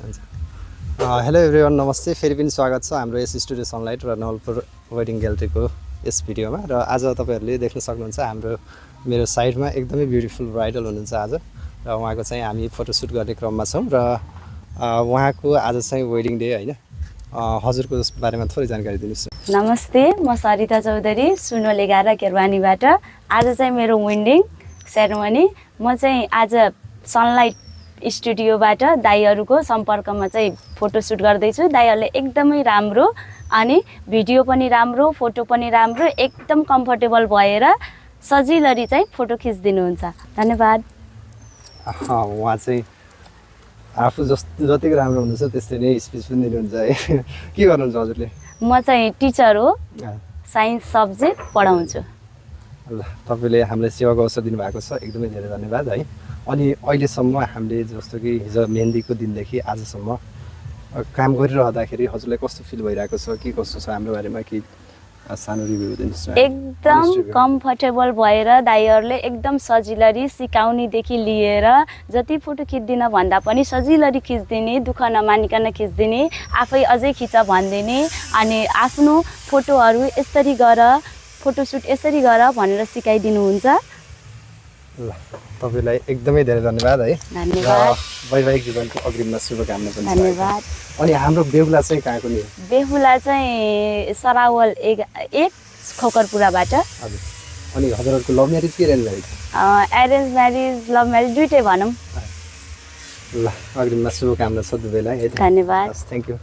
Hello everyone, नमस्ते। फेरि पनि स्वागत छ हाम्रो यस स्टुडियो सनलाइट र नवलपुर वेडिङ ग्यालरीको यस भिडियोमा। र आज तपाईँहरूले देख्न सक्नुहुन्छ हाम्रो मेरो साइडमा एकदमै ब्युटिफुल ब्राइडल हुनुहुन्छ आज, र उहाँको चाहिँ हामी फोटोसुट गर्ने क्रममा छौँ। र उहाँको आज चाहिँ वेडिङ डे होइन, हजुरको बारेमा थोरै जानकारी दिनुहोस्। नमस्ते, म सरिता चौधरी सुनोल 11 केरवानीबाट। आज चाहिँ मेरो वेडिङ सेरेमनी। म चाहिँ आज सनलाइट स्टुडियोबाट दाइहरूको सम्पर्कमा चाहिँ फोटोसुट गर्दैछु। दाइहरूले एकदमै राम्रो अनि भिडियो पनि राम्रो, फोटो पनि राम्रो, एकदम कम्फर्टेबल भएर सजिलरी चाहिँ फोटो खिचिदिनुहुन्छ। धन्यवाद। उहाँ चाहिँ आफू जतिको राम्रो हुनुहुन्छ त्यस्तै नै स्पिच पनि दिनुहुन्छ है। के गर्नुहुन्छ हजुरले? म चाहिँ टिचर हो, साइन्स सब्जेक्ट पढाउँछु। ल, तपाईँले हामीलाई सेवाको अवसर दिनुभएको छ, एकदमै धेरै धन्यवाद है। अनि अहिलेसम्म हामीले जस्तो कि हिजो मेहन्दीको दिनदेखि आजसम्म काम गरिरहँदाखेरि हजुरलाई कस्तो फिल भइरहेको छ, के कस्तो छ हाम्रो बारेमा कि सानो रिभ्यू दिनुहोस् न। एकदम कम्फर्टेबल भएर दाइहरूले एकदम सजिलरी सिकाउनेदेखि लिएर जति फोटो खिच्दिन भन्दा पनि सजिलरी खिचिदिने, दुःख नमानिकन खिचिदिने, आफै अझै खिच भनिदिने, अनि आफ्नो फोटोहरू यसरी गर, फोटोसुट यसरी गर भनेर सिकाइदिनुहुन्छ। ल, तपाईँलाई एकदमै धेरै धन्यवाद है। धन्यवाद। वैवाहिक जीवनको अग्रिममा शुभकामना पनि। धन्यवाद। अनि हाम्रो बेहुला चाहिँ कहाँको नि? बेहुला चाहिँ सरावल एक खोकरपुराबाट। हजुर। अनि हजुरहरूको लभ म्यारिज कि arrange marriage? Arrange marriage, love marriage दुइटै भनौँ। ल, अग्रिममा शुभकामना छ दुवैलाई है। धन्यवाद। Thank you.